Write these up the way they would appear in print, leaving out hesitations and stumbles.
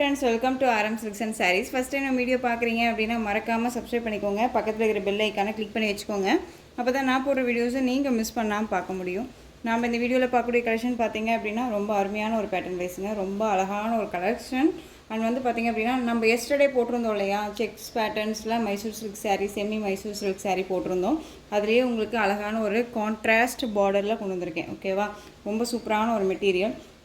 Friends, welcome to RM Silks and Sarees. First time video பார்க்குறீங்க அப்படின்னா மறக்காமல் subscribe பண்ணிக்கோங்க. பக்கத்தில் இருக்கிற பெல் ஐக்கானை கிளிக் பண்ணி வச்சுக்கோங்க. அப்போ தான் நான் போடுற வீடியோஸை நீங்கள் மிஸ் பண்ணாமல் பார்க்க முடியும். நாம் இந்த வீடியோவில் பார்க்கக்கூடிய கலெக்ஷன் பார்த்தீங்க அப்படின்னா ரொம்ப அருமையான ஒரு பேட்டர்ன் வைஸுங்க. ரொம்ப அழகான ஒரு கலெக்ஷன். அண்ட் வந்து பார்த்திங்க அப்படின்னா நம்ம எஸ்டர்டே போட்டிருந்தோம் இல்லையா, செக்ஸ் பேட்டர்ன்ஸில் Mysore silk saree, semi Mysore silk saree போட்டிருந்தோம். அதுலேயே உங்களுக்கு அழகான ஒரு கான்ட்ராஸ்ட் பார்டரில் கொண்டு வந்திருக்கேன். ஓகேவா, ரொம்ப சூப்பரான ஒரு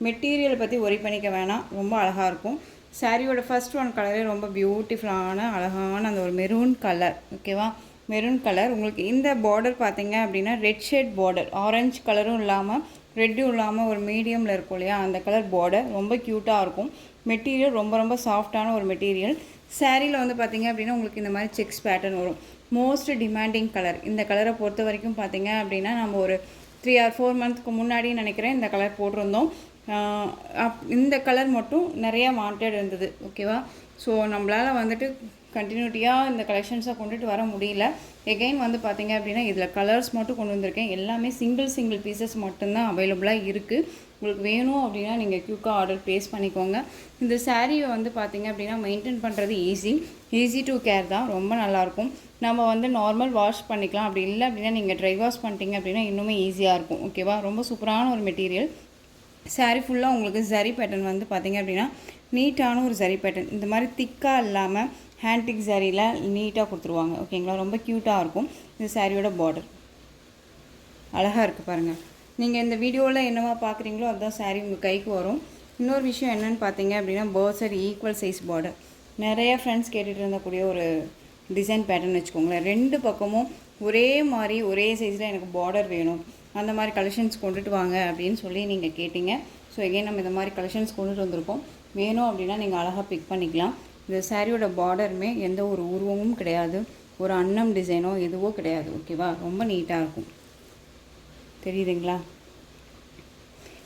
மெட்டீரியல் பற்றி ஒரி பண்ணிக்க வேணாம், ரொம்ப அழகாக இருக்கும். சாரியோட ஃபர்ஸ்ட் ஒன் கலரே ரொம்ப பியூட்டிஃபுல்லான அழகான அந்த ஒரு மெரூன் கலர். ஓகேவா, மெரூன் கலர். உங்களுக்கு இந்த பார்டர் பார்த்தீங்க அப்படின்னா ரெட் ஷேட் பார்டர், ஆரஞ்சு கலரும் இல்லாமல் ரெட்டும் இல்லாமல் ஒரு மீடியமில் இருக்கும் இல்லையா, அந்த கலர் பார்டர் ரொம்ப க்யூட்டாக இருக்கும். மெட்டீரியல் ரொம்ப ரொம்ப சாஃப்டான ஒரு மெட்டீரியல். சாரியில் வந்து பார்த்திங்க அப்படின்னா உங்களுக்கு இந்த மாதிரி செக்ஸ் பேட்டர்ன் வரும். Most demanding colour. இந்த கலரை பொறுத்த வரைக்கும் பார்த்திங்க அப்படின்னா நம்ம ஒரு 3 or 4 மந்த்க்கு முன்னாடி நினைக்கிறேன் இந்த கலர் போட்டிருந்தோம். இந்த கலர் மட்டும் நிறையா வாண்டட் இருந்தது. ஓகேவா, ஸோ நம்மளால் வந்துட்டு கண்டினியூட்டியாக இந்த கலெக்ஷன்ஸை கொண்டுட்டு வர முடியல. எகெயின் வந்து பார்த்திங்க அப்படின்னா இதில் கலர்ஸ் மட்டும் கொண்டு வந்திருக்கேன். எல்லாமே சிங்கிள் பீசஸ் மட்டும்தான் அவைலபிளாக இருக்குது. உங்களுக்கு வேணும் அப்படின்னா நீங்கள் குயிக்காக ஆர்டர் ப்ளேஸ் பண்ணிக்கோங்க. இந்த சாரியை வந்து பார்த்திங்க அப்படின்னா மெயின்டைன் பண்ணுறது ஈஸி டு கேர் தான். ரொம்ப நல்லாயிருக்கும். நம்ம வந்து நார்மல் வாஷ் பண்ணிக்கலாம். அப்படி இல்லை அப்படின்னா நீங்கள் ட்ரை வாஷ் பண்ணிட்டீங்க அப்படின்னா இன்னுமே ஈஸியாக இருக்கும். ஓகேவா, ரொம்ப சூப்பரான ஒரு மெட்டீரியல். சாரீ ஃபுல்லாக உங்களுக்கு ஜரி பேட்டர்ன் வந்து பார்த்திங்க அப்படின்னா நீட்டான ஒரு ஜரி பேட்டர்ன். இந்த மாதிரி திக்காக இல்லாமல் ஹேண்டிக் ஜரியில் நீட்டாக கொடுத்துருவாங்க. ஓகேங்களா, ரொம்ப க்யூட்டாக இருக்கும். இந்த சாரியோட பார்டர் அழகாக இருக்குது பாருங்கள். நீங்கள் இந்த வீடியோவில் என்னவா பார்க்குறீங்களோ அதுதான் சாரீ உங்கள் கைக்கு வரும். இன்னொரு விஷயம் என்னென்னு பார்த்தீங்க அப்படின்னா bird side equal size border. நிறைய ஃப்ரெண்ட்ஸ் கேட்டுகிட்டு இருந்தக்கூடிய ஒரு டிசைன் பேட்டர்ன் வச்சுக்கோங்களேன். 2 பக்கமும் ஒரே மாதிரி ஒரே சைஸில் எனக்கு பார்டர் வேணும், அந்த மாதிரி கலெக்ஷன்ஸ் கொண்டுட்டு வாங்க அப்படின்னு சொல்லி நீங்கள் கேட்டிங்க. ஸோ எகைன் நம்ம இந்த மாதிரி கலெக்ஷன்ஸ் கொண்டுட்டு வந்திருக்கோம். வேணும் அப்படின்னா நீங்கள் அழகாக பிக் பண்ணிக்கலாம். இந்த சாரியோட பார்டருமே எந்த ஒரு உருவமும் கிடையாது, ஒரு அன்னம் டிசைனோ எதுவோ கிடையாது. ஓகேவா, ரொம்ப நீட்டாக இருக்கும். தெரியுதுங்களா?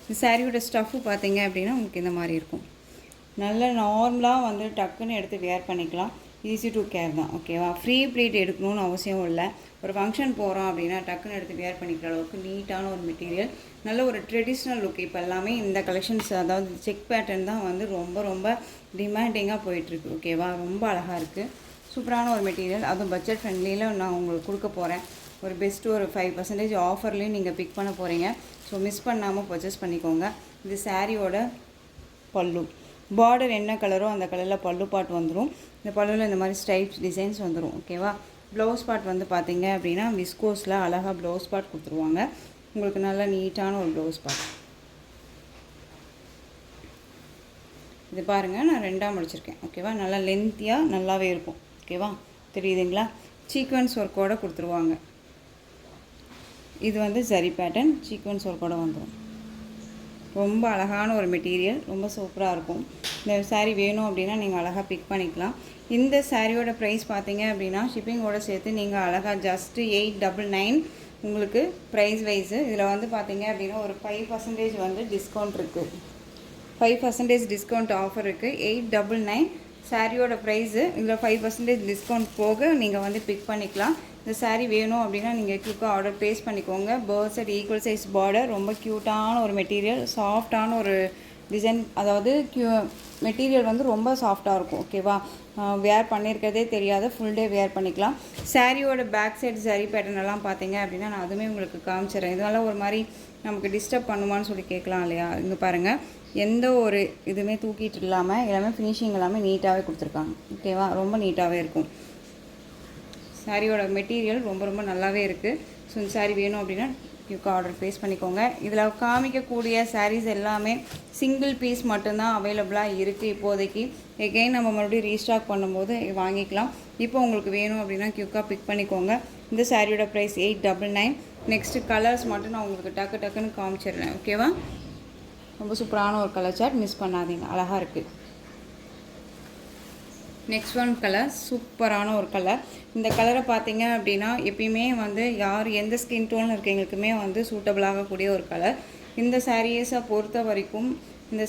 இந்த சாரியோட ஸ்டஃப்பு பார்த்தீங்க அப்படின்னா உங்களுக்கு இந்த மாதிரி இருக்கும். நல்ல நார்மலாக வந்து டக்குன்னு எடுத்து வேர் பண்ணிக்கலாம். ஈஸி டு கேர் தான். ஓகேவா, ஃப்ரீ ப்ளீட் எடுக்கணும்னு அவசியம் இல்லை. ஒரு ஃபங்க்ஷன் போகிறோம் அப்படின்னா டக்குன்னு எடுத்து வேர் பண்ணிக்கிற அளவுக்கு நீட்டான ஒரு மெட்டீரியல். நல்ல ஒரு ட்ரெடிஷ்னல் லுக். இப்போ எல்லாமே இந்த கலெக்ஷன்ஸ், அதாவது செக் பேட்டர்ன் தான் வந்து ரொம்ப ரொம்ப டிமாண்டிங்காக போயிட்டுருக்கு. ஓகேவா, ரொம்ப அழகாக இருக்குது. சூப்பரான ஒரு மெட்டீரியல். அதுவும் பட்ஜெட் ஃப்ரெண்ட்லியில் நான் உங்களுக்கு கொடுக்க போகிறேன். ஒரு பெஸ்ட்டு ஒரு 5% ஆஃபர்லேயும் நீங்கள் பிக் பண்ண போகிறீங்க. ஸோ மிஸ் பண்ணாமல் பர்ச்சேஸ் பண்ணிக்கோங்க. இது சாரியோட பல்லு. பார்டர் என்ன கலரோ அந்த கலரில் பல்லு பாட் வந்துடும். இந்த பல்லுவில் இந்த மாதிரி ஸ்டைப்ஸ் டிசைன்ஸ் வந்துடும். ஓகேவா, ப்ளவுஸ் பார்ட் வந்து பார்த்திங்க அப்படின்னா விஸ்கோஸில் அழகாக ப்ளவுஸ் பார்ட் கொடுத்துருவாங்க. உங்களுக்கு நல்லா நீட்டான ஒரு ப்ளவுஸ் பார்ட். இது பாருங்கள், நான் 2ஆக முடிச்சிருக்கேன். ஓகேவா, நல்லா லென்த்தியாக நல்லாவே இருக்கும். ஓகேவா, தெரியுதுங்களா? சீக்வன்ஸ் ஒர்க்கோடு கொடுத்துருவாங்க. இது வந்து ஜரி பேட்டர்ன், சீக்வன்ஸ் ஒர்க்கோடு வந்துடும். ரொம்ப அழகான ஒரு மெட்டீரியல், ரொம்ப சூப்பராக இருக்கும். இந்த சாரீ வேணும் அப்படின்னா நீங்கள் அழகாக பிக் பண்ணிக்கலாம். இந்த சாரியோட ப்ரைஸ் பார்த்தீங்க அப்படின்னா ஷிப்பிங்கோடு சேர்த்து நீங்கள் அழகாக ஜஸ்ட்டு 899 உங்களுக்கு ப்ரைஸ் வைஸு. இதில் வந்து பார்த்தீங்க அப்படின்னா ஒரு 5% வந்து டிஸ்கவுண்ட் இருக்குது. 5% டிஸ்கவுண்ட் ஆஃபர் இருக்குது. 899 சாரியோட ப்ரைஸு. இதில் 5% டிஸ்கவுண்ட் போக நீங்கள் வந்து பிக் பண்ணிக்கலாம். இந்த சாரீ வேணும் அப்படின்னா நீங்கள் குயிக்காக ஆர்டர் ப்ளேஸ் பண்ணிக்கோங்க. Bird side equal size border, ரொம்ப க்யூட்டான ஒரு மெட்டீரியல், சாஃப்டான ஒரு டிசைன். அதாவது மெட்டீரியல் வந்து ரொம்ப சாஃப்டாக இருக்கும். ஓகேவா, வேர் பண்ணியிருக்கிறதே தெரியாது, ஃபுல் டே வேர் பண்ணிக்கலாம். சாரியோட பேக் சைடு சரி பேட்டர்ன் எல்லாம் பார்த்தீங்க அப்படின்னா நான் அதுவுமே உங்களுக்கு காமிச்சிடுறேன். இதனால் ஒரு மாதிரி நமக்கு டிஸ்டர்ப் பண்ணுமான்னு சொல்லி கேட்கலாம் இல்லையா. இங்கே பாருங்கள், எந்த ஒரு இதுவுமே தூக்கிட்டு இல்லாமல் எல்லாமே ஃபினிஷிங் எல்லாமே நீட்டாகவே கொடுத்துருக்காங்க. ஓகேவா, ரொம்ப நீட்டாகவே இருக்கும். சாரியோட மெட்டீரியல் ரொம்ப ரொம்ப நல்லாவே இருக்குது. ஸோ இந்த சாரீ வேணும் அப்படின்னா குயிக்காக ஆர்டர் ப்ளேஸ் பண்ணிக்கோங்க. இதில் காமிக்கக்கூடிய சாரீஸ் எல்லாமே சிங்கிள் பீஸ் மட்டும்தான் அவைலபிளாக இருக்குது இப்போதைக்கு. எகெயின் நம்ம மறுபடியும் ரீஸ்டாக் பண்ணும்போது வாங்கிக்கலாம். இப்போ உங்களுக்கு வேணும் அப்படின்னா குயிக்காக பிக் பண்ணிக்கோங்க. இந்த சாரியோட ப்ரைஸ் 899. நெக்ஸ்ட்டு கலர்ஸ் மட்டும் நான் உங்களுக்கு டக்குன்னு காமிச்சிடுறேன். ஓகேவா, ரொம்ப சூப்பரான ஒரு கலர் சார்ட், மிஸ் பண்ணாதீங்க, அழகாக இருக்குது. நெக்ஸ்ட் ஒன் கலர் சூப்பரான ஒரு கலர். இந்த கலரை பார்த்தீங்க அப்படின்னா எப்பயுமே வந்து எந்த ஸ்கின் டோன் இருக்கவங்களுக்குமே வந்து சூட்டபிளாகக்கூடிய ஒரு கலர். இந்த சாரீஸை பொறுத்த வரைக்கும், இந்த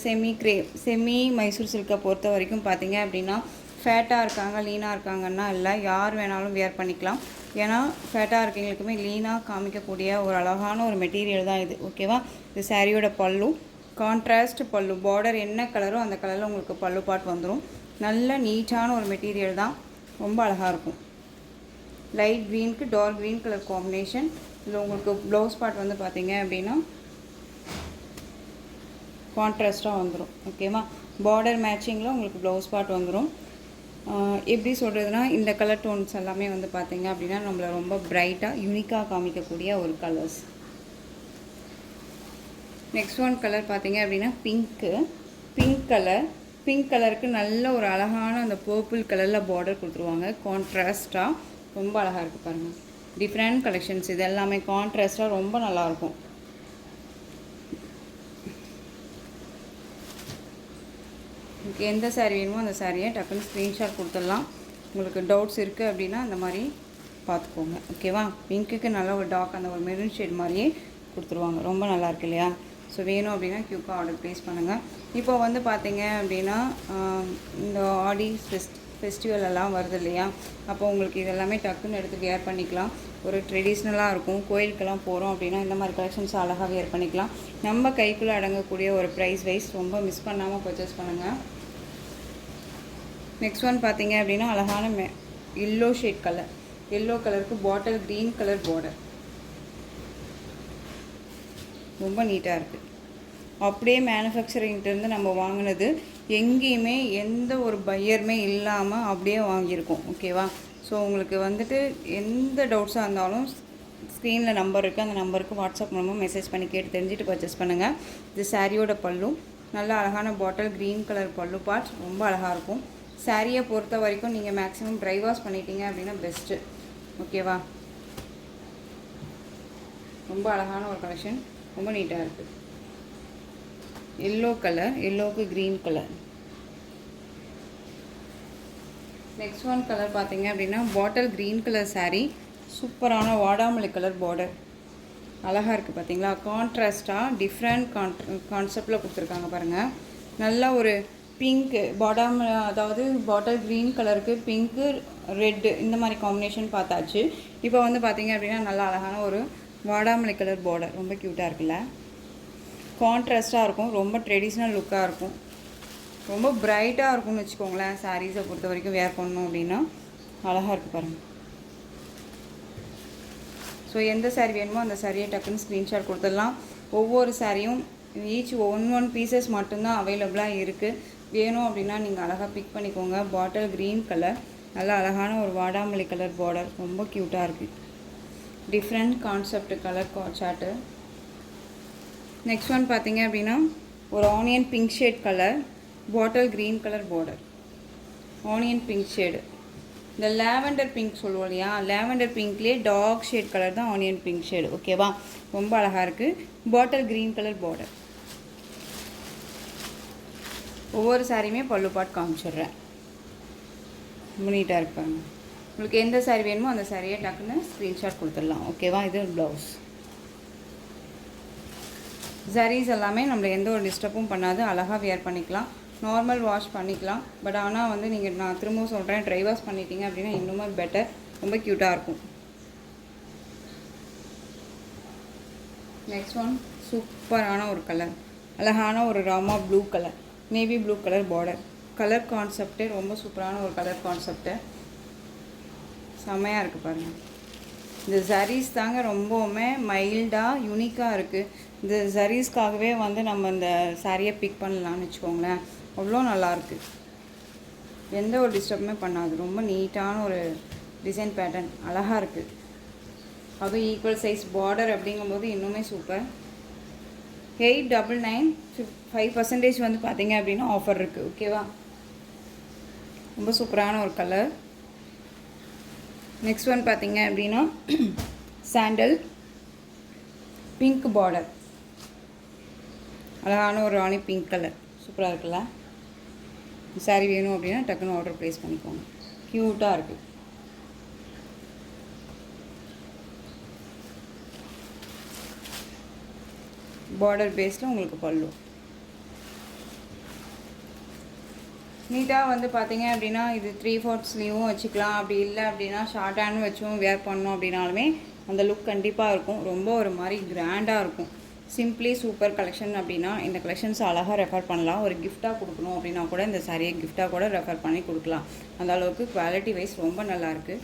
செமி மைசூர் சில்கை பொறுத்த வரைக்கும் பார்த்தீங்க அப்படின்னா ஃபேட்டாக இருக்காங்க, லீனாக இருக்காங்கன்னா இல்லை, யார் வேணாலும் வேர் பண்ணிக்கலாம். ஏன்னா ஃபேட்டாக இருக்கவங்களுக்குமே லீனாக காமிக்கக்கூடிய ஒரு அழகான ஒரு மெட்டீரியல் தான் இது. ஓகேவா, இது சாரியோட பல்லு. கான்ட்ராஸ்ட் பல்லு, பார்டர் என்ன கலரோ அந்த கலரில் உங்களுக்கு பல்லு பார்ட் வந்துடும். நல்ல நீட்டான ஒரு மெட்டீரியல் தான், ரொம்ப அழகாக இருக்கும். லைட் க்ரீனுக்கு டார்க் க்ரீன் கலர் காம்பினேஷன். இதில் உங்களுக்கு ப்ளவுஸ் பார்ட் வந்து பார்த்தீங்க அப்படின்னா கான்ட்ராஸ்ட்டாக வந்துடும். ஓகேவா, பார்டர் மேட்சிங்கில் உங்களுக்கு ப்ளவுஸ் பார்ட் வந்துடும். எப்படி சொல்கிறதுனா, இந்த கலர் டோன்ஸ் எல்லாமே வந்து பார்த்தீங்க அப்படின்னா நம்மளை ரொம்ப பிரைட்டாக யூனிக்காக காமிக்கக்கூடிய ஒரு கலர்ஸ். நெக்ஸ்ட் ஒன் கலர் பார்த்தீங்க அப்படின்னா பிங்க் கலருக்கு நல்ல ஒரு அழகான அந்த பர்பிள் கலரில் பார்டர் கொடுத்துருவாங்க. கான்ட்ராஸ்ட்டாக ரொம்ப அழகாக இருக்குது பாருங்கள். டிஃப்ரெண்ட் கலெக்ஷன்ஸ் இது எல்லாமே கான்ட்ராஸ்ட்டாக ரொம்ப நல்லாயிருக்கும். உங்களுக்கு எந்த சாரீ வேணுமோ அந்த சாரியை டக்குன்னு ஸ்க்ரீன்ஷாட் கொடுத்துடலாம். உங்களுக்கு டவுட்ஸ் இருக்குது அப்படின்னா அந்த மாதிரி பார்த்துக்கோங்க. ஓகேவா, பிங்க்குக்கு நல்ல ஒரு டார்க் அந்த ஒரு மெரூன் ஷேட் மாதிரியே கொடுத்துருவாங்க. ரொம்ப நல்லாயிருக்கு இல்லையா? ஸோ வேணும் அப்படின்னா க்யூக்காக ஆர்டர் ப்ளேஸ் பண்ணுங்கள். இப்போ வந்து பார்த்தீங்க அப்படின்னா இந்த ஆடி ஃபெஸ்டிவல் எல்லாம் வருது இல்லையா? அப்போ உங்களுக்கு இதெல்லாமே டக்குன்னு எடுத்து வேர் பண்ணிக்கலாம். ஒரு ட்ரெடிஷ்னலாக இருக்கும். கோயிலுக்கெல்லாம் போகிறோம் அப்படின்னா இந்த மாதிரி கலெக்ஷன்ஸ் அழகாக வேர் பண்ணிக்கலாம். நம்ம கைக்குள்ளே அடங்கக்கூடிய ஒரு ப்ரைஸ் வைஸ் ரொம்ப மிஸ் பண்ணாமல் பர்ச்சேஸ் பண்ணுங்கள். நெக்ஸ்ட் ஒன் பார்த்தீங்க அப்படின்னா அழகான எல்லோ ஷேட் கலர், எல்லோ கலருக்கு பாட்டில் க்ரீன் கலர் பார்டர், ரொம்ப நீட்டாக இருக்குது. அப்படியே மேனுஃபேக்சரிங்கிட்டேருந்து நம்ம வாங்கினது, எங்கேயுமே எந்த ஒரு பையருமே இல்லாமல் அப்படியே வாங்கியிருக்கோம். ஓகேவா, ஸோ உங்களுக்கு வந்துட்டு எந்த டவுட்ஸாக இருந்தாலும் ஸ்க்ரீனில் நம்பர் இருக்குது, அந்த நம்பருக்கு வாட்ஸ்அப் மூலமாக மெசேஜ் பண்ணி கேட்டு தெரிஞ்சுட்டு பர்ச்சேஸ் பண்ணுங்கள். இது சாரியோட பல்லு, நல்ல அழகான பாட்டில் க்ரீன் கலர் பல்லு பார்ட்ஸ், ரொம்ப அழகாக இருக்கும். சாரியை பொறுத்த வரைக்கும் நீங்கள் மேக்ஸிமம் ட்ரை வாஷ் பண்ணிட்டீங்க அப்படின்னா பெஸ்ட்டு. ஓகேவா, ரொம்ப அழகான ஒரு கலெக்ஷன், ரொம்ப நீட்டாக இருக்குது. எல்லோ கலர், எல்லோவுக்கு green colour. Next one colour பார்த்தீங்க அப்படின்னா பாட்டில் க்ரீன் கலர் சாரீ, சூப்பரான வாடாமல்லி கலர் பார்டர், அழகாக இருக்குது பார்த்தீங்களா? கான்ட்ராஸ்ட்டாக டிஃப்ரெண்ட் கான்செப்டில் கொடுத்துருக்காங்க பாருங்கள். நல்ல ஒரு பிங்க்கு அதாவது பாட்டில் க்ரீன் கலருக்கு பிங்க்கு ரெட்டு இந்த மாதிரி காம்பினேஷன் பார்த்தாச்சு. இப்போ வந்து பார்த்தீங்க அப்படின்னா நல்லா அழகான ஒரு வாடாமல்லி கலர் பார்டர், ரொம்ப க்யூட்டாக இருக்குல்ல? கான்ட்ராஸ்ட்டாக இருக்கும், ரொம்ப ட்ரெடிஷ்னல் லுக்காக இருக்கும், ரொம்ப பிரைட்டாக இருக்கும்னு வச்சுக்கோங்களேன். சாரீஸை பொறுத்த வரைக்கும் வேர் பண்ணணும் அப்படின்னா அழகாக இருக்குது பாருங்கள். ஸோ எந்த சாரீ வேணுமோ அந்த சாரியை டக்குன்னு ஸ்க்ரீன்ஷாட் கொடுத்துடலாம். ஒவ்வொரு சாரியும் ஈச் ஒன் பீசஸ் மட்டும்தான் அவைலபிளாக இருக்குது. வேணும் அப்படின்னா நீங்கள் அழகாக பிக் பண்ணிக்கோங்க. பாட்டில் க்ரீன் கலர், நல்லா அழகான ஒரு வாடாமல்லி கலர் பார்டர், ரொம்ப க்யூட்டாக இருக்குது. Different concept colour chart. Next one பார்த்தீங்க அப்படின்னா ஒரு onion pink shade colour, bottle green colour border, onion pink shade. இந்த லேவெண்டர் பிங்க் சொல்லுவோம் இல்லையா, லேவெண்டர் பிங்க்லேயே டார்க் ஷேட் கலர் தான் ஆனியன் பிங்க் ஷேடு. ஓகேவா, ரொம்ப அழகாக இருக்குது. Bottle green colour border. ஒவ்வொரு சாரியுமே பல்லு பார்ட் காமிச்சிடுறேன், ரொம்ப நீட்டாக இருப்பாங்க. உங்களுக்கு எந்த சாரீ வேணுமோ அந்த சாரியை டக்குன்னு ஸ்க்ரீன்ஷாட் கொடுத்துடலாம். ஓகேவா, இது ப்ளவுஸ். சாரீஸ் எல்லாமே நம்மளை எந்த ஒரு டிஸ்டர்பும் பண்ணாது, அழகாக வேர் பண்ணிக்கலாம். நார்மல் வாஷ் பண்ணிக்கலாம். பட் ஆனால் வந்து நீங்கள், நான் திரும்பவும் சொல்கிறேன், ட்ரை வாஷ் பண்ணிட்டீங்க அப்படின்னா இன்னுமே பெட்டர், ரொம்ப க்யூட்டாக இருக்கும். நெக்ஸ்ட் ஒன் சூப்பரான ஒரு கலர், அழகான ஒரு Rama blue colour, navy blue colour border. Colour கான்செப்டே ரொம்ப சூப்பரான ஒரு கலர் கான்செப்ட்டு, செம்மையாக இருக்குது பாருங்கள். இந்த சாரீஸ் தாங்க ரொம்பவுமே மைல்டாக யூனிக்காக இருக்குது. இந்த சாரீஸ்க்காகவே வந்து நம்ம இந்த சாரியை பிக் பண்ணலான்னு வச்சுக்கோங்களேன், அவ்வளோ நல்லாயிருக்கு. எந்த ஒரு டிஸ்டர்புமே பண்ணாது, ரொம்ப நீட்டான ஒரு டிசைன் பேட்டர்ன், அழகாக இருக்குது. அதுவும் ஈக்குவல் சைஸ் பார்டர் அப்படிங்கும்போது இன்னுமே சூப்பர். 899 5% வந்து பார்த்தீங்க அப்படின்னா ஆஃபர் இருக்குது. ஓகேவா, ரொம்ப சூப்பரான ஒரு கலர். நெக்ஸ்ட் ஒன் பார்த்தீங்க அப்படின்னா சாண்டல் பிங்க் பார்டர், அழகான ஒரு ராணி பிங்க் கலர், சூப்பராக இருக்குல்ல? சாரீ வேணும் அப்படின்னா டக்குன்னு ஆர்டர் ப்ளேஸ் பண்ணிக்கோங்க, க்யூட்டாக இருக்குது. பார்டர் பேஸில் உங்களுக்கு பல்லு நீட்டாக வந்து பார்த்தீங்க அப்படின்னா இது 3/4 ஸ்லீவும் வச்சுக்கலாம். அப்படி இல்லை அப்படின்னா ஷார்ட் ஹேண்டும் வச்சும் வேர் பண்ணோம் அப்படின்னாலுமே அந்த லுக் கண்டிப்பாக இருக்கும். ரொம்ப ஒரு மாதிரி கிராண்டாக இருக்கும். சிம்பிளி சூப்பர் கலெக்ஷன் அப்படின்னா இந்த கலெக்ஷன்ஸ் அழகாக ரெஃபர் பண்ணலாம். ஒரு கிஃப்டாக கொடுக்கணும் அப்படின்னா கூட இந்த சாரியை கிஃப்டாக கூட ரெஃபர் பண்ணி கொடுக்கலாம். அந்த அளவுக்கு குவாலிட்டி வைஸ் ரொம்ப நல்லாயிருக்கு.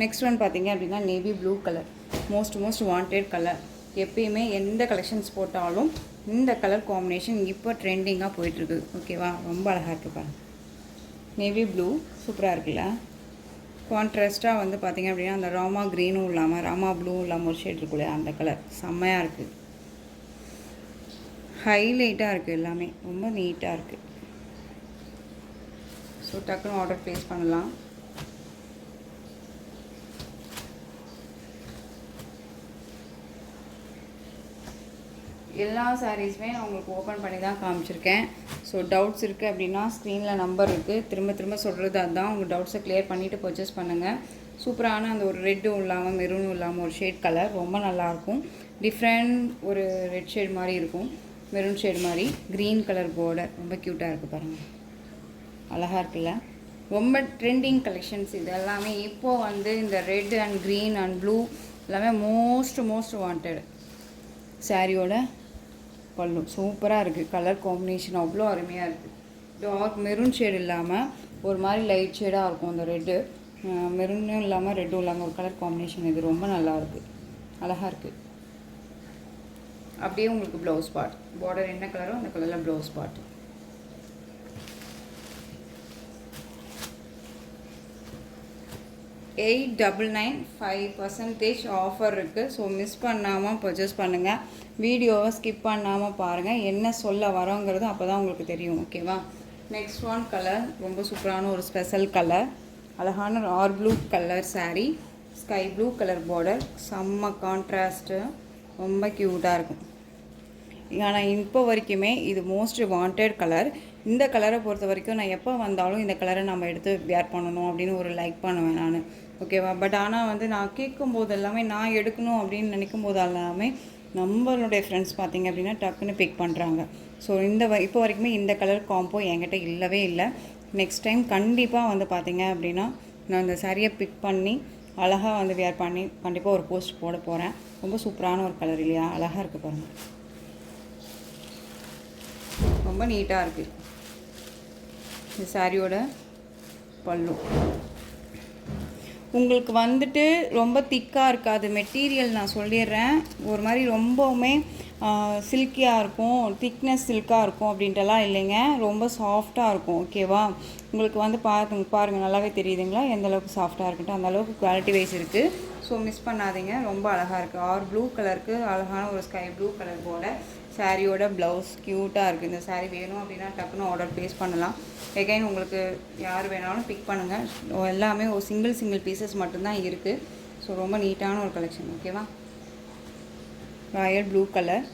நெக்ஸ்ட் ஒன் பார்த்தீங்க அப்படின்னா navy blue colour, most wanted colour. எப்பயுமே எந்த கலெக்ஷன்ஸ் போட்டாலும் இந்த கலர் காம்பினேஷன் இப்போ ட்ரெண்டிங்காக போயிட்டுருக்கு. ஓகேவா, ரொம்ப அழகாக இருக்குது பாருங்கள். நேவி ப்ளூ சூப்பராக இருக்குல்ல. கான்ட்ராஸ்ட்டாக வந்து பார்த்திங்க அப்படின்னா அந்த ராமா க்ரீனும் இல்லாமல் ராமா ப்ளூவும் இல்லாமல் ஒரு ஷேட் இருக்குல்ல, அந்த கலர் செம்மையாக இருக்குது. ஹைலைட்டாக இருக்குது, எல்லாமே ரொம்ப நீட்டாக இருக்குது. ஸோ டக்குன்னு ஆர்டர் ப்ளேஸ் பண்ணலாம். எல்லா சாரீஸுமே நான் உங்களுக்கு ஓப்பன் பண்ணி தான் காமிச்சிருக்கேன். ஸோ டவுட்ஸ் இருக்குது அப்படின்னா ஸ்க்ரீனில் நம்பர் இருக்குது. திரும்ப சொல்கிறது அதுதான். உங்கள் டவுட்ஸை க்ளியர் பண்ணிவிட்டு பர்ச்சேஸ் பண்ணுங்கள். சூப்பரான அந்த ஒரு ரெட்டும் இல்லாமல் மெரூனும் இல்லாமல் ஒரு ஷேட் கலர் ரொம்ப நல்லாயிருக்கும். டிஃப்ரெண்ட் ஒரு ரெட் ஷேட் மாதிரி இருக்கும், மெரூன் ஷேட் மாதிரி. க்ரீன் கலர் பார்டர் ரொம்ப க்யூட்டாக இருக்குது பாருங்கள், அழகாக இருக்குல்ல. ரொம்ப ட்ரெண்டிங் கலெக்ஷன்ஸ் இது எல்லாமே. இப்போது வந்து இந்த red and green and blue எல்லாமே மோஸ்ட் வாண்டட். சாரியோட பல்லு சூப்பராக இருக்குது. கலர் காம்பினேஷன் அவ்வளோ அருமையாக இருக்குது. டார்க் மெரூன் ஷேட் இல்லாமல் ஒரு மாதிரி லைட் ஷேடாக இருக்கும் அந்த ரெட்டு. மெரூனும் இல்லாமல் ரெட்டும் இல்லாமல் ஒரு கலர் காம்பினேஷன். இது ரொம்ப நல்லாயிருக்கு, அழகாக இருக்குது. அப்படியே உங்களுக்கு ப்ளவுஸ் பார்ட், பார்டர் என்ன கலரோ அந்த கலரில் ப்ளவுஸ் பார்ட். $899 ஆஃபர் இருக்குது. ஸோ மிஸ் பண்ணாமல் பர்ச்சேஸ் பண்ணுங்கள். வீடியோவை ஸ்கிப் பண்ணாமல் பாருங்கள். என்ன சொல்ல வரோங்கிறது அப்போ தான் உங்களுக்கு தெரியும். ஓகேவா. நெக்ஸ்ட் ஒன் கலர் ரொம்ப சூப்பரான ஒரு ஸ்பெஷல் கலர். அழகான ஆர் blue colour sari, sky blue colour border, செம்ம கான்ட்ராஸ்ட்டு, ரொம்ப க்யூட்டாக இருக்கும். ஆனால் இப்போ வரைக்குமே இது மோஸ்ட் வாண்டட் கலர். இந்த கலரை பொறுத்த வரைக்கும் நான் எப்போ வந்தாலும் இந்த கலரை நம்ம எடுத்து வேர் பண்ணணும் அப்படின்னு ஒரு லைக் பண்ணுவேன் நான். ஓகேவா. பட் ஆனால் வந்து நான் கேட்கும்போது எல்லாமே நான் எடுக்கணும் அப்படின்னு நினைக்கும் போது எல்லாமே நம்மளுடைய ஃப்ரெண்ட்ஸ் பார்த்திங்க அப்படின்னா டக்குன்னு பிக் பண்ணுறாங்க. ஸோ இப்போ வரைக்குமே இந்த கலர் காம்போ என்கிட்ட இல்லவே இல்லை. நெக்ஸ்ட் டைம் கண்டிப்பாக வந்து பார்த்திங்க அப்படின்னா நான் இந்த சாரியை பிக் பண்ணி அழகாக வந்து வேர் பண்ணி கண்டிப்பாக ஒரு போஸ்ட் போட போகிறேன். ரொம்ப சூப்பரான ஒரு கலர் இல்லையா, அழகாக இருக்குது பாருங்கள், ரொம்ப நீட்டாக இருக்குது. இந்த சாரியோட பல்லு உங்களுக்கு வந்துட்டு ரொம்ப திக்காக இருக்காது. மெட்டீரியல் நான் சொல்லிடுறேன், ஒரு மாதிரி ரொம்பவுமே சில்கியாக இருக்கும், திக்னஸ் சில்காக இருக்கும் அப்படின்ட்டுலாம் இல்லைங்க. ரொம்ப சாஃப்டாக இருக்கும். ஓகேவா. உங்களுக்கு வந்து பாருங்கள் நல்லாவே தெரியுதுங்களா எந்தளவுக்கு சாஃப்டாக இருக்குன்ட்டு. அந்தளவுக்கு குவாலிட்டி வைஸ் இருக்குது. ஸோ மிஸ் பண்ணாதீங்க. ரொம்ப அழகாக இருக்குது. ஆர் ப்ளூ கலருக்கு அழகான ஒரு ஸ்கை ப்ளூ கலர் போட சாரியோட ப்ளவுஸ் க்யூட்டாக இருக்குது. இந்த சாரீ வேணும் அப்படின்னா டக்குன்னு ஆர்டர் ப்ளேஸ் பண்ணலாம். எகைன் உங்களுக்கு யார் வேணாலும் பிக் பண்ணுங்கள். எல்லாமே ஒரு சிங்கிள் பீசஸ் மட்டும்தான் இருக்குது. ஸோ ரொம்ப நீட்டான ஒரு கலெக்ஷன். ஓகேவா. Royal blue colour.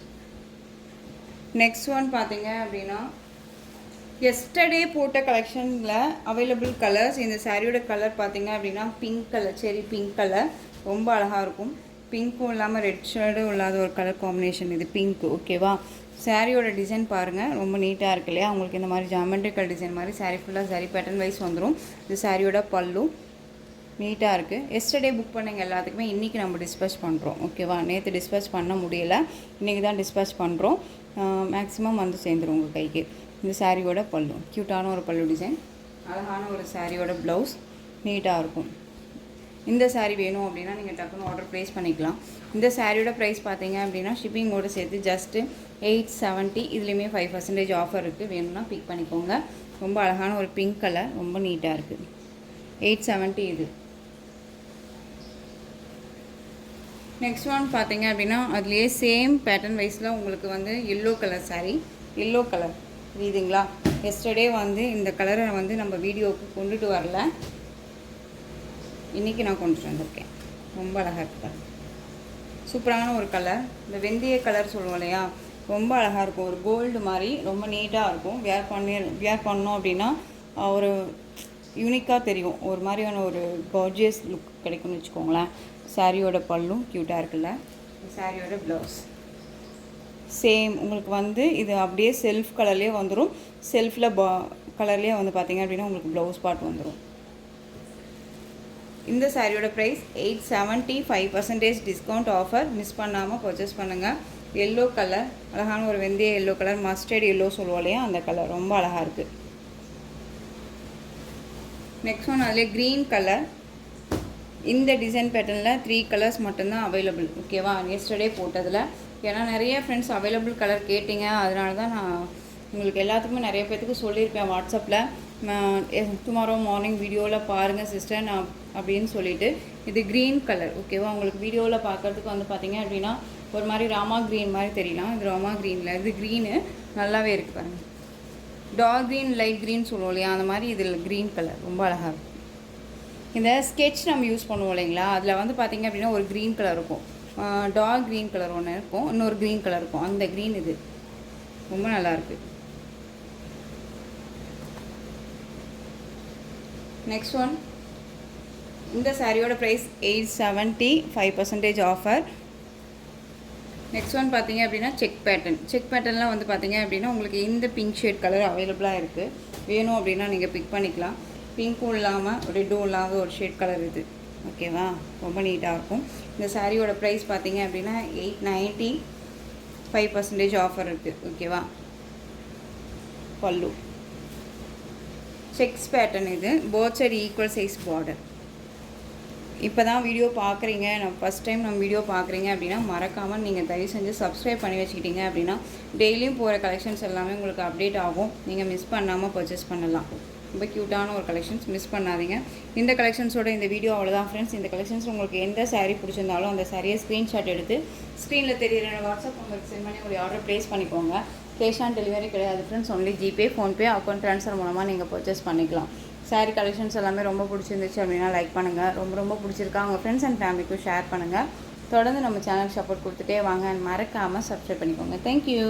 Next one பார்த்தீங்க அப்படின்னா எஸ்டர்டே போட்ட கலெக்ஷனில் அவைலபிள் கலர்ஸ். இந்த சாரியோட கலர் பார்த்தீங்க அப்படின்னா பிங்க் கலர், செரி பிங்க் கலர், ரொம்ப அழகாக இருக்கும். பிங்க்கும் இல்லாமல் ரெட் ஷேடும் இல்லாத ஒரு கலர் காம்பினேஷன் இது பிங்க்கு. ஓகேவா. சாரியோட டிசைன் பாருங்கள், ரொம்ப நீட்டாக இருக்கு இல்லையா. உங்களுக்கு இந்த மாதிரி ஜாமெண்ட்ரிக்கல் டிசைன் மாதிரி சாரீ ஃபுல்லாக சாரீ பேட்டர்ன் வைஸ் வந்துடும். இது சாரியோட பல்லு நீட்டாக இருக்குது. எஸ்டர்டே புக் பண்ணிங்க எல்லாத்துக்குமே இன்றைக்கி நம்ம டிஸ்பேச் பண்ணுறோம். ஓகேவா. நேற்று டிஸ்பேச் பண்ண முடியலை, இன்றைக்கி தான் டிஸ்பேச் பண்ணுறோம். மேக்ஸிமம் வந்து சேர்ந்துடும் உங்கள் கைக்கு. இந்த சாரியோட பல்லு க்யூட்டான ஒரு பல்லு டிசைன், அழகான ஒரு சாரியோட ப்ளவுஸ் நீட்டாக இருக்கும். இந்த சாரீ வேணும் அப்படின்னா நீங்கள் டக்குன்னு ஆர்டர் ப்ளேஸ் பண்ணிக்கலாம். இந்த சாரியோட ப்ரைஸ் பார்த்தீங்க அப்படின்னா ஷிப்பிங்கோடு சேர்த்து ஜஸ்ட்டு $870. இதுலேயுமே 5% ஆஃபர் இருக்குது. வேணும்னா பிக் பண்ணிக்கோங்க. ரொம்ப அழகான ஒரு பிங்க் கலர், ரொம்ப நீட்டாக இருக்குது. $870 இது. நெக்ஸ்ட் ஒன் பார்த்தீங்க அப்படின்னா அதுலேயே சேம் பேட்டர்ன் வைஸில் உங்களுக்கு வந்து yellow colour sari, yellow colour புரியுதுங்களா. எஸ்டர்டே வந்து இந்த கலரை வந்து நம்ம வீடியோவுக்கு கொண்டுட்டு வரல, இன்றைக்கி நான் கொண்டுட்டு வந்திருக்கேன். ரொம்ப அழகாக இருக்குது, சூப்பரான ஒரு கலர். இந்த வெந்தய கலர் சொல்லுவோம் இல்லையா, ரொம்ப அழகாக இருக்கும். ஒரு கோல்டு மாதிரி ரொம்ப நீட்டாக இருக்கும். வியர் பண்ணோம் அப்படின்னா ஒரு யூனிக்காக தெரியும். ஒரு மாதிரியான ஒரு கார்ஜியஸ் லுக் கிடைக்கும்னு வச்சுக்கோங்களேன். சாரியோட பல்லும் க்யூட்டாக இருக்குல்ல. சாரியோட ப்ளவுஸ் சேம் உங்களுக்கு வந்து இது அப்படியே செல்ஃப் கலர்லேயே வந்துடும். செல்ஃபில் கலர்லேயே வந்து பார்த்திங்க அப்படின்னா உங்களுக்கு ப்ளவுஸ் பார்ட் வந்துடும். இந்த சாரியோட ப்ரைஸ் $870, 5% டிஸ்கவுண்ட் ஆஃபர். மிஸ் பண்ணாமல் பர்ச்சேஸ் பண்ணுங்கள். எல்லோ கலர், அழகான ஒரு வெந்தய எல்லோ கலர், மஸ்டர்ட் எல்லோ சொல்லுவோம் இல்லையா, அந்த கலர் ரொம்ப அழகாக இருக்குது. நெக்ஸ்ட் ஒன் அதிலே க்ரீன் கலர். இந்த டிசைன் பேட்டர்னில் 3 கலர்ஸ் மட்டும்தான் அவைலபிள். ஓகேவா, எஸ்டர்டே போட்டதில். ஏன்னா நிறைய ஃப்ரெண்ட்ஸ் அவைலபிள் கலர் கேட்டிங்க, அதனால தான் நான் உங்களுக்கு எல்லாத்துக்குமே நிறைய பேர்த்துக்கு சொல்லியிருப்பேன் வாட்ஸ்அப்பில், டுமாரோ மார்னிங் வீடியோவில் பாருங்கள் சிஸ்டர் நான் அப்படின்னு சொல்லிவிட்டு. இது க்ரீன் கலர். ஓகேவா, உங்களுக்கு வீடியோவில் பார்க்குறதுக்கு வந்து பார்த்திங்க அப்படின்னா ஒரு மாதிரி ராமா க்ரீன் மாதிரி தெரியலாம். இது ராமா க்ரீனில் இது க்ரீனு நல்லாவே இருக்குது பாருங்கள். டார்க் க்ரீன் லைட் க்ரீன் சொல்லுவோம் இல்லையா, அந்த மாதிரி இதில் க்ரீன் கலர் ரொம்ப அழகாக இருக்கும். இந்த ஸ்கெட்ச் நம்ம யூஸ் பண்ணுவோம் இல்லைங்களா, அதில் வந்து பார்த்திங்க அப்படின்னா ஒரு க்ரீன் கலர் இருக்கும், டார்க் க்ரீன் கலர் ஒன்று இருக்கும், இன்னொரு க்ரீன் கலர் இருக்கும். அந்த க்ரீன் இது ரொம்ப நல்லாயிருக்கு. நெக்ஸ்ட் ஒன், இந்த சாரியோட ப்ரைஸ் 870, 5% ஆஃபர். நெக்ஸ்ட் ஒன் பார்த்திங்க அப்படின்னா செக் பேட்டர்னில் வந்து பார்த்திங்க அப்படின்னா உங்களுக்கு இந்த பிங்க் ஷேட் கலர் அவைலபிளாக இருக்குது. வேணும் அப்படின்னா நீங்கள் பிக் பண்ணிக்கலாம். பிங்க்கும் இல்லாமல் ரெட்டும் இல்லாத ஒரு ஷேட் கலர் இது. ஓகேவா, ரொம்ப நீட்டாக இருக்கும். இந்த சாரியோட ப்ரைஸ் பார்த்திங்க அப்படின்னா 890, 5% ஆஃபர் இருக்குது. ஓகேவா, பல்லு செக்ஸ் பேட்டர்ன். இது both side equal size border. இப்போ தான் வீடியோ பார்க்குறீங்க, ஃபஸ்ட் டைம் நம்ம வீடியோ பார்க்குறீங்க அப்படின்னா மறக்காமல் நீங்கள் தயவு செஞ்சு சப்ஸ்கிரைப் பண்ணி வச்சுக்கிட்டீங்க அப்படின்னா டெய்லியும் போகிற கலெக்ஷன்ஸ் எல்லாமே உங்களுக்கு அப்டேட் ஆகும். நீங்கள் மிஸ் பண்ணாமல் பர்ச்சேஸ் பண்ணலாம். ரொம்ப க்யூட்டான ஒரு கலெக்ஷன்ஸ், மிஸ் பண்ணாதீங்க. இந்த கலெக்ஷன்ஸோட இந்த வீடியோ அவ்வளோதான் ஃப்ரெண்ட்ஸ். இந்த கலெக்ஷன்ஸ் உங்களுக்கு எந்த சாரீ பிடிச்சிருந்தாலும் அந்த சாரியை ஸ்க்ரீன்ஷாட் எடுத்து ஸ்க்ரீனில் தெரியுற வாட்ஸ்அப் நம்பருக்கு சென்ட் பண்ணி ஒரு ஆர்டர் ப்ளேஸ் பண்ணிக்கோங்க. கேஷ் ஆன் டெலிவரி கிடையாது friends, only GPay, PhonePe, account transfer மூலமாக நீங்கள் பர்ச்சேஸ் பண்ணிக்கலாம். சாரீ கலெக்ஷன்ஸ் எல்லாமே ரொம்ப பிடிச்சிருந்துச்சு அப்படின்னா லைக் பண்ணுங்கள். ரொம்ப பிடிச்சிருக்கா உங்கள் ஃப்ரெண்ட்ஸ் அண்ட் ஃபேமிலிக்கும் ஷேர் பண்ணுங்கள். தொடர்ந்து நம்ம சேனல் சப்போர்ட் கொடுத்துட்டே வாங்க. மறக்காமல் சப்ஸ்கிரைப் பண்ணிக்கோங்க. தேங்க்யூ.